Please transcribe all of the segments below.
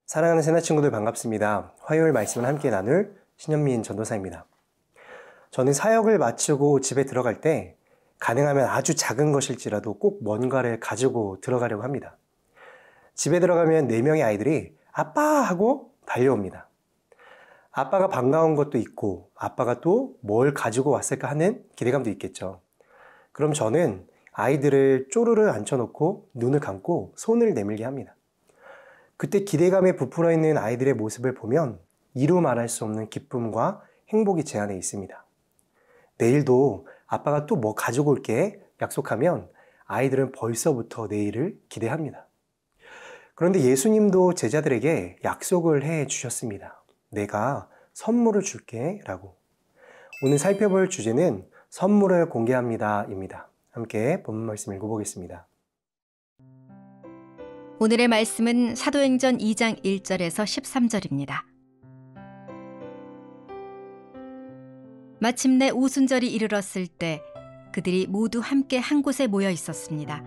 사랑하는 새날 친구들 반갑습니다. 화요일 말씀을 함께 나눌 신현민 전도사입니다. 저는 사역을 마치고 집에 들어갈 때 가능하면 아주 작은 것일지라도 꼭 뭔가를 가지고 들어가려고 합니다. 집에 들어가면 4명의 아이들이 아빠 하고 달려옵니다. 아빠가 반가운 것도 있고 아빠가 또 뭘 가지고 왔을까 하는 기대감도 있겠죠. 그럼 저는 아이들을 쪼르르 앉혀놓고 눈을 감고 손을 내밀게 합니다. 그때 기대감에 부풀어 있는 아이들의 모습을 보면 이루 말할 수 없는 기쁨과 행복이 제 안에 있습니다. 내일도 아빠가 또 뭐 가지고 올게 약속하면 아이들은 벌써부터 내일을 기대합니다. 그런데 예수님도 제자들에게 약속을 해 주셨습니다. 내가 선물을 줄게 라고. 오늘 살펴볼 주제는 선물을 공개합니다 입니다. 함께 본문 말씀 읽어보겠습니다. 오늘의 말씀은 사도행전 2장 1절에서 13절입니다. 마침내 오순절이 이르렀을 때 그들이 모두 함께 한 곳에 모여 있었습니다.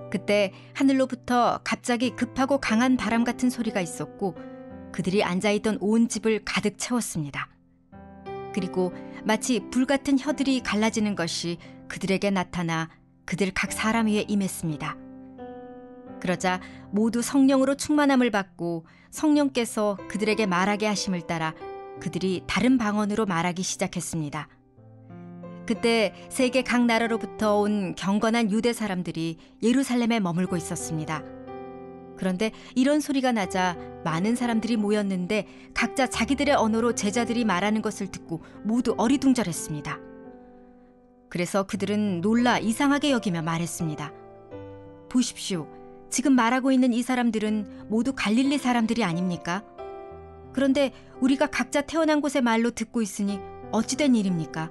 그때 하늘로부터 갑자기 급하고 강한 바람 같은 소리가 있었고 그들이 앉아있던 온 집을 가득 채웠습니다. 그리고 마치 불 같은 혀들이 갈라지는 것이 그들에게 나타나 그들 각 사람 위에 임했습니다. 그러자 모두 성령으로 충만함을 받고 성령께서 그들에게 말하게 하심을 따라 그들이 다른 방언으로 말하기 시작했습니다. 그때 세계 각 나라로부터 온 경건한 유대 사람들이 예루살렘에 머물고 있었습니다. 그런데 이런 소리가 나자 많은 사람들이 모였는데 각자 자기들의 언어로 제자들이 말하는 것을 듣고 모두 어리둥절했습니다. 그래서 그들은 놀라 이상하게 여기며 말했습니다. 보십시오. 지금 말하고 있는 이 사람들은 모두 갈릴리 사람들이 아닙니까? 그런데 우리가 각자 태어난 곳의 말로 듣고 있으니 어찌된 일입니까?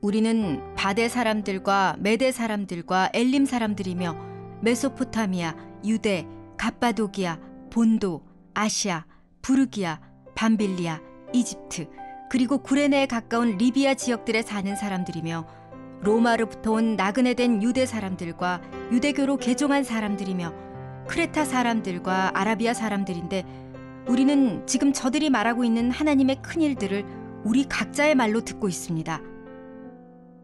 우리는 바데 사람들과 메데 사람들과 엘림 사람들이며 메소포타미아, 유대, 갑바도기아, 본도, 아시아, 부르기아, 밤빌리아, 이집트, 그리고 구레네에 가까운 리비아 지역들에 사는 사람들이며 로마로부터 온 나그네 된 유대 사람들과 유대교로 개종한 사람들이며 크레타 사람들과 아라비아 사람들인데 우리는 지금 저들이 말하고 있는 하나님의 큰 일들을 우리 각자의 말로 듣고 있습니다.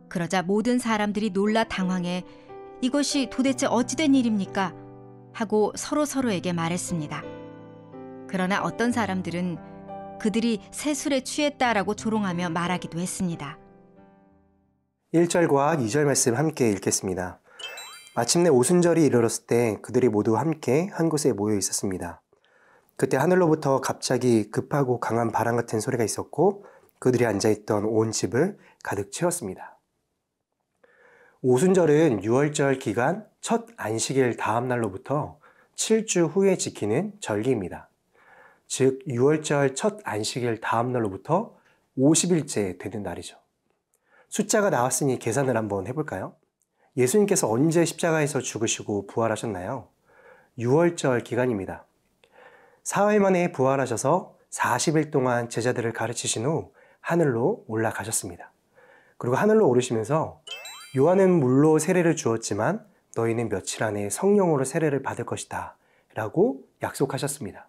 그러자 모든 사람들이 놀라 당황해 이것이 도대체 어찌된 일입니까? 하고 서로에게 말했습니다. 그러나 어떤 사람들은 그들이 새 술에 취했다라고 조롱하며 말하기도 했습니다. 1절과 2절 말씀 함께 읽겠습니다. 마침내 오순절이 이르렀을 때 그들이 모두 함께 한 곳에 모여 있었습니다. 그때 하늘로부터 갑자기 급하고 강한 바람 같은 소리가 있었고 그들이 앉아있던 온 집을 가득 채웠습니다. 오순절은 유월절 기간 첫 안식일 다음 날로부터 7주 후에 지키는 절기입니다. 즉 유월절 첫 안식일 다음 날로부터 50일째 되는 날이죠. 숫자가 나왔으니 계산을 한번 해볼까요? 예수님께서 언제 십자가에서 죽으시고 부활하셨나요? 유월절 기간입니다. 사흘 만에 부활하셔서 40일 동안 제자들을 가르치신 후 하늘로 올라가셨습니다. 그리고 하늘로 오르시면서 요한은 물로 세례를 주었지만 너희는 며칠 안에 성령으로 세례를 받을 것이다 라고 약속하셨습니다.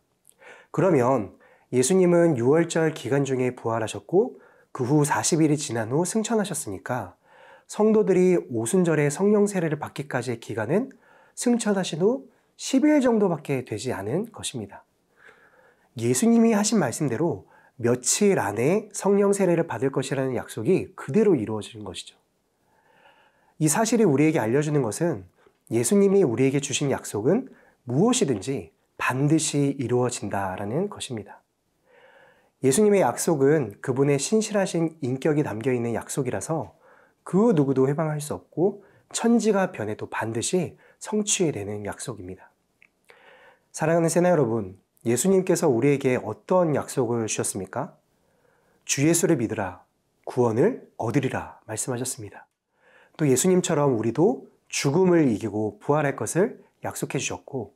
그러면 예수님은 유월절 기간 중에 부활하셨고 그 후 40일이 지난 후 승천하셨으니까 성도들이 오순절에 성령 세례를 받기까지의 기간은 승천하신 후 10일 정도밖에 되지 않은 것입니다. 예수님이 하신 말씀대로 며칠 안에 성령 세례를 받을 것이라는 약속이 그대로 이루어진 것이죠. 이 사실이 우리에게 알려주는 것은 예수님이 우리에게 주신 약속은 무엇이든지 반드시 이루어진다라는 것입니다. 예수님의 약속은 그분의 신실하신 인격이 담겨있는 약속이라서 그 누구도 해방할 수 없고 천지가 변해도 반드시 성취되는 약속입니다. 사랑하는 새나 여러분, 예수님께서 우리에게 어떤 약속을 주셨습니까? 주 예수를 믿으라, 구원을 얻으리라 말씀하셨습니다. 또 예수님처럼 우리도 죽음을 이기고 부활할 것을 약속해 주셨고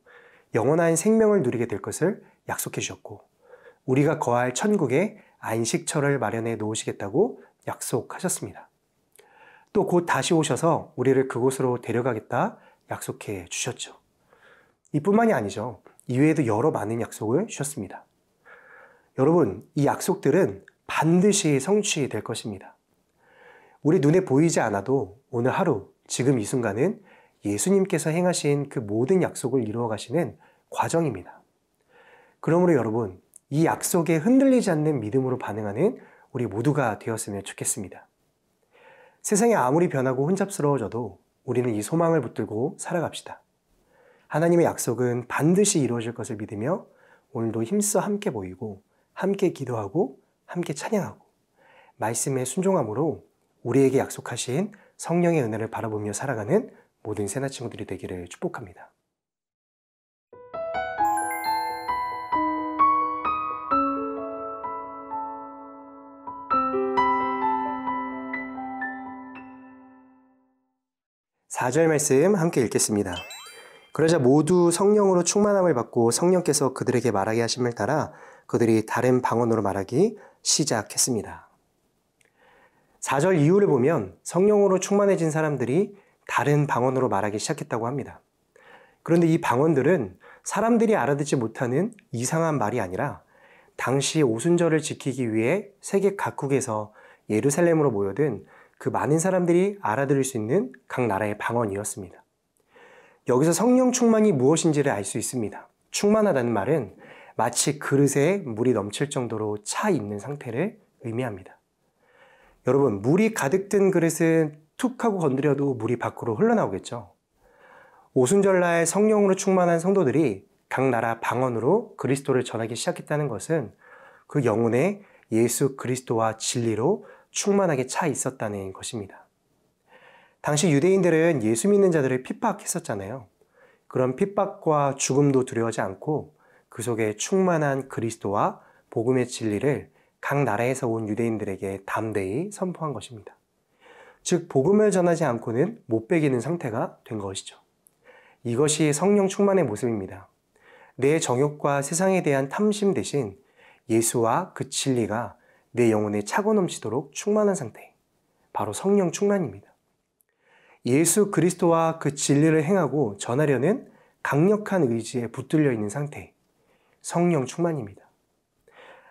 영원한 생명을 누리게 될 것을 약속해 주셨고 우리가 거할 천국에 안식처를 마련해 놓으시겠다고 약속하셨습니다. 또 곧 다시 오셔서 우리를 그곳으로 데려가겠다 약속해 주셨죠. 이뿐만이 아니죠. 이외에도 여러 많은 약속을 주셨습니다. 여러분, 이 약속들은 반드시 성취될 것입니다. 우리 눈에 보이지 않아도 오늘 하루, 지금 이 순간은 예수님께서 행하신 그 모든 약속을 이루어 가시는 과정입니다. 그러므로 여러분, 이 약속에 흔들리지 않는 믿음으로 반응하는 우리 모두가 되었으면 좋겠습니다. 세상이 아무리 변하고 혼잡스러워져도 우리는 이 소망을 붙들고 살아갑시다. 하나님의 약속은 반드시 이루어질 것을 믿으며 오늘도 힘써 함께 모이고 함께 기도하고 함께 찬양하고 말씀에 순종함으로 우리에게 약속하신 성령의 은혜를 바라보며 살아가는 모든 새나 친구들이 되기를 축복합니다. 사 절 말씀 함께 읽겠습니다. 그러자 모두 성령으로 충만함을 받고 성령께서 그들에게 말하게 하심을 따라 그들이 다른 방언으로 말하기 시작했습니다. 4절 이후를 보면 성령으로 충만해진 사람들이 다른 방언으로 말하기 시작했다고 합니다. 그런데 이 방언들은 사람들이 알아듣지 못하는 이상한 말이 아니라 당시 오순절을 지키기 위해 세계 각국에서 예루살렘으로 모여든 그 많은 사람들이 알아들을 수 있는 각 나라의 방언이었습니다. 여기서 성령 충만이 무엇인지를 알 수 있습니다. 충만하다는 말은 마치 그릇에 물이 넘칠 정도로 차 있는 상태를 의미합니다. 여러분, 물이 가득 든 그릇은 툭 하고 건드려도 물이 밖으로 흘러나오겠죠. 오순절날 성령으로 충만한 성도들이 각 나라 방언으로 그리스도를 전하기 시작했다는 것은 그 영혼에 예수 그리스도와 진리로 충만하게 차 있었다는 것입니다. 당시 유대인들은 예수 믿는 자들을 핍박했었잖아요. 그런 핍박과 죽음도 두려워하지 않고 그 속에 충만한 그리스도와 복음의 진리를 각 나라에서 온 유대인들에게 담대히 선포한 것입니다. 즉, 복음을 전하지 않고는 못 배기는 상태가 된 것이죠. 이것이 성령 충만의 모습입니다. 내 정욕과 세상에 대한 탐심 대신 예수와 그 진리가 내 영혼에 차고 넘치도록 충만한 상태, 바로 성령 충만입니다. 예수 그리스도와 그 진리를 행하고 전하려는 강력한 의지에 붙들려 있는 상태, 성령 충만입니다.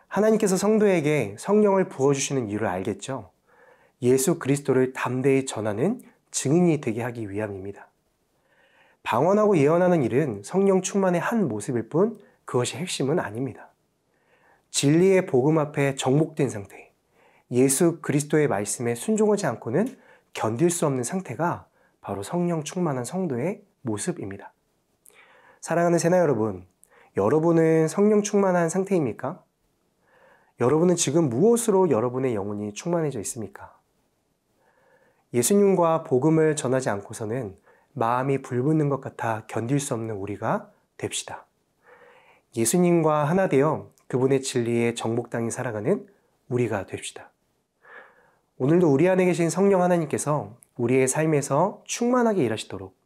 하나님께서 성도에게 성령을 부어주시는 이유를 알겠죠? 예수 그리스도를 담대히 전하는 증인이 되게 하기 위함입니다. 방언하고 예언하는 일은 성령 충만의 한 모습일 뿐 그것이 핵심은 아닙니다. 진리의 복음 앞에 정복된 상태, 예수 그리스도의 말씀에 순종하지 않고는 견딜 수 없는 상태가 바로 성령 충만한 성도의 모습입니다. 사랑하는 새나 여러분, 여러분은 성령 충만한 상태입니까? 여러분은 지금 무엇으로 여러분의 영혼이 충만해져 있습니까? 예수님과 복음을 전하지 않고서는 마음이 불붙는 것 같아 견딜 수 없는 우리가 됩시다. 예수님과 하나 되어 그분의 진리에 정복당해 살아가는 우리가 됩시다. 오늘도 우리 안에 계신 성령 하나님께서 우리의 삶에서 충만하게 일하시도록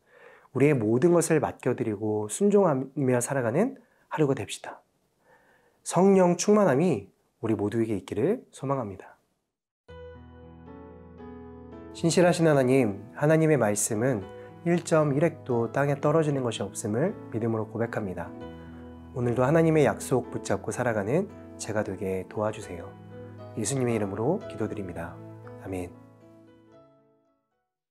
우리의 모든 것을 맡겨드리고 순종하며 살아가는 하루가 됩시다. 성령 충만함이 우리 모두에게 있기를 소망합니다. 신실하신 하나님, 하나님의 말씀은 1.1획도 땅에 떨어지는 것이 없음을 믿음으로 고백합니다. 오늘도 하나님의 약속 붙잡고 살아가는 제가 되게 도와주세요. 예수님의 이름으로 기도드립니다. 아멘.